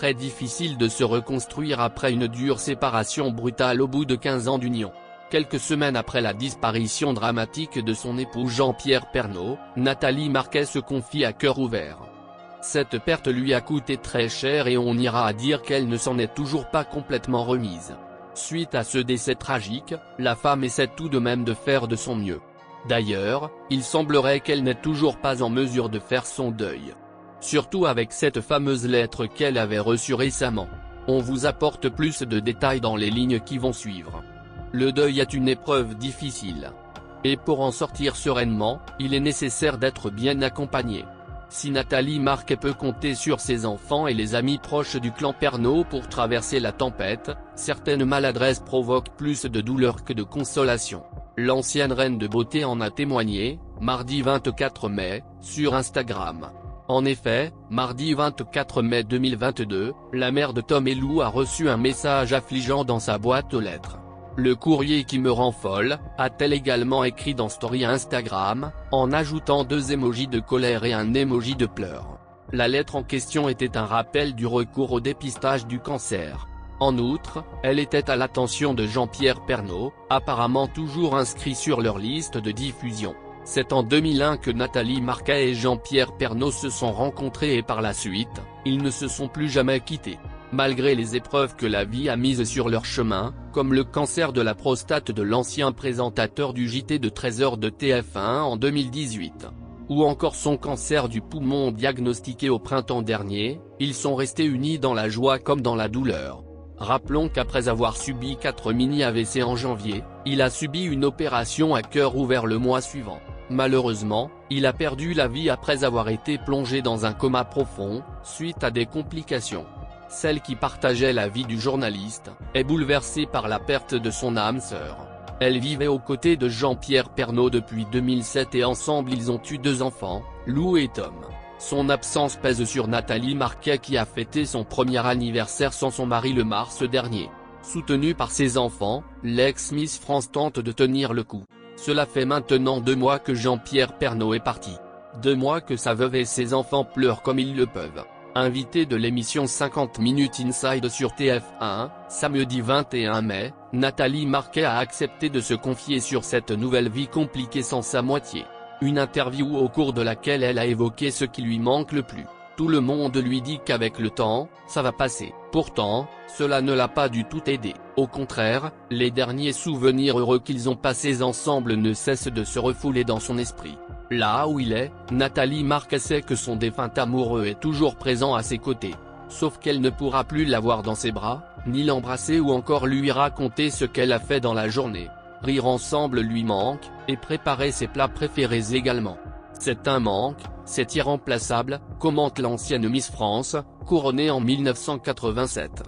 très difficile de se reconstruire après une dure séparation brutale au bout de 15 ans d'union. Quelques semaines après la disparition dramatique de son époux Jean-Pierre Pernaut, Nathalie Marquet se confie à cœur ouvert. Cette perte lui a coûté très cher et on ira à dire qu'elle ne s'en est toujours pas complètement remise. Suite à ce décès tragique, la femme essaie tout de même de faire de son mieux. D'ailleurs, il semblerait qu'elle n'est toujours pas en mesure de faire son deuil. Surtout avec cette fameuse lettre qu'elle avait reçue récemment. On vous apporte plus de détails dans les lignes qui vont suivre. Le deuil est une épreuve difficile. Et pour en sortir sereinement, il est nécessaire d'être bien accompagné. Si Nathalie Marquet peut compter sur ses enfants et les amis proches du clan Pernaut pour traverser la tempête, certaines maladresses provoquent plus de douleur que de consolation. L'ancienne reine de beauté en a témoigné, mardi 24 mai, sur Instagram. En effet, mardi 24 mai 2022, la mère de Tom et Lou a reçu un message affligeant dans sa boîte aux lettres. Le courrier qui me rend folle, a-t-elle également écrit dans Story Instagram, en ajoutant 2 émojis de colère et un émoji de pleurs. La lettre en question était un rappel du recours au dépistage du cancer. En outre, elle était à l'attention de Jean-Pierre Pernaut, apparemment toujours inscrit sur leur liste de diffusion. C'est en 2001 que Nathalie Marquet et Jean-Pierre Pernaut se sont rencontrés et par la suite, ils ne se sont plus jamais quittés. Malgré les épreuves que la vie a mises sur leur chemin, comme le cancer de la prostate de l'ancien présentateur du JT de 13h de TF1 en 2018, ou encore son cancer du poumon diagnostiqué au printemps dernier, ils sont restés unis dans la joie comme dans la douleur. Rappelons qu'après avoir subi 4 mini-AVC en janvier, il a subi une opération à cœur ouvert le mois suivant. Malheureusement, il a perdu la vie après avoir été plongé dans un coma profond, suite à des complications. Celle qui partageait la vie du journaliste, est bouleversée par la perte de son âme sœur. Elle vivait aux côtés de Jean-Pierre Pernaut depuis 2007 et ensemble ils ont eu 2 enfants, Lou et Tom. Son absence pèse sur Nathalie Marquet qui a fêté son premier anniversaire sans son mari le mars dernier. Soutenue par ses enfants, l'ex-Miss France tente de tenir le coup. Cela fait maintenant 2 mois que Jean-Pierre Pernaut est parti. 2 mois que sa veuve et ses enfants pleurent comme ils le peuvent. Invitée de l'émission 50 Minutes Inside sur TF1, samedi 21 mai, Nathalie Marquet a accepté de se confier sur cette nouvelle vie compliquée sans sa moitié. Une interview au cours de laquelle elle a évoqué ce qui lui manque le plus. Tout le monde lui dit qu'avec le temps, ça va passer. Pourtant, cela ne l'a pas du tout aidé. Au contraire, les derniers souvenirs heureux qu'ils ont passés ensemble ne cessent de se refouler dans son esprit. Là où il est, Nathalie Marquet sait que son défunt amoureux est toujours présent à ses côtés. Sauf qu'elle ne pourra plus l'avoir dans ses bras, ni l'embrasser ou encore lui raconter ce qu'elle a fait dans la journée. Rire ensemble lui manque, et préparer ses plats préférés également. C'est un manque, c'est irremplaçable, commente l'ancienne Miss France, couronnée en 1987.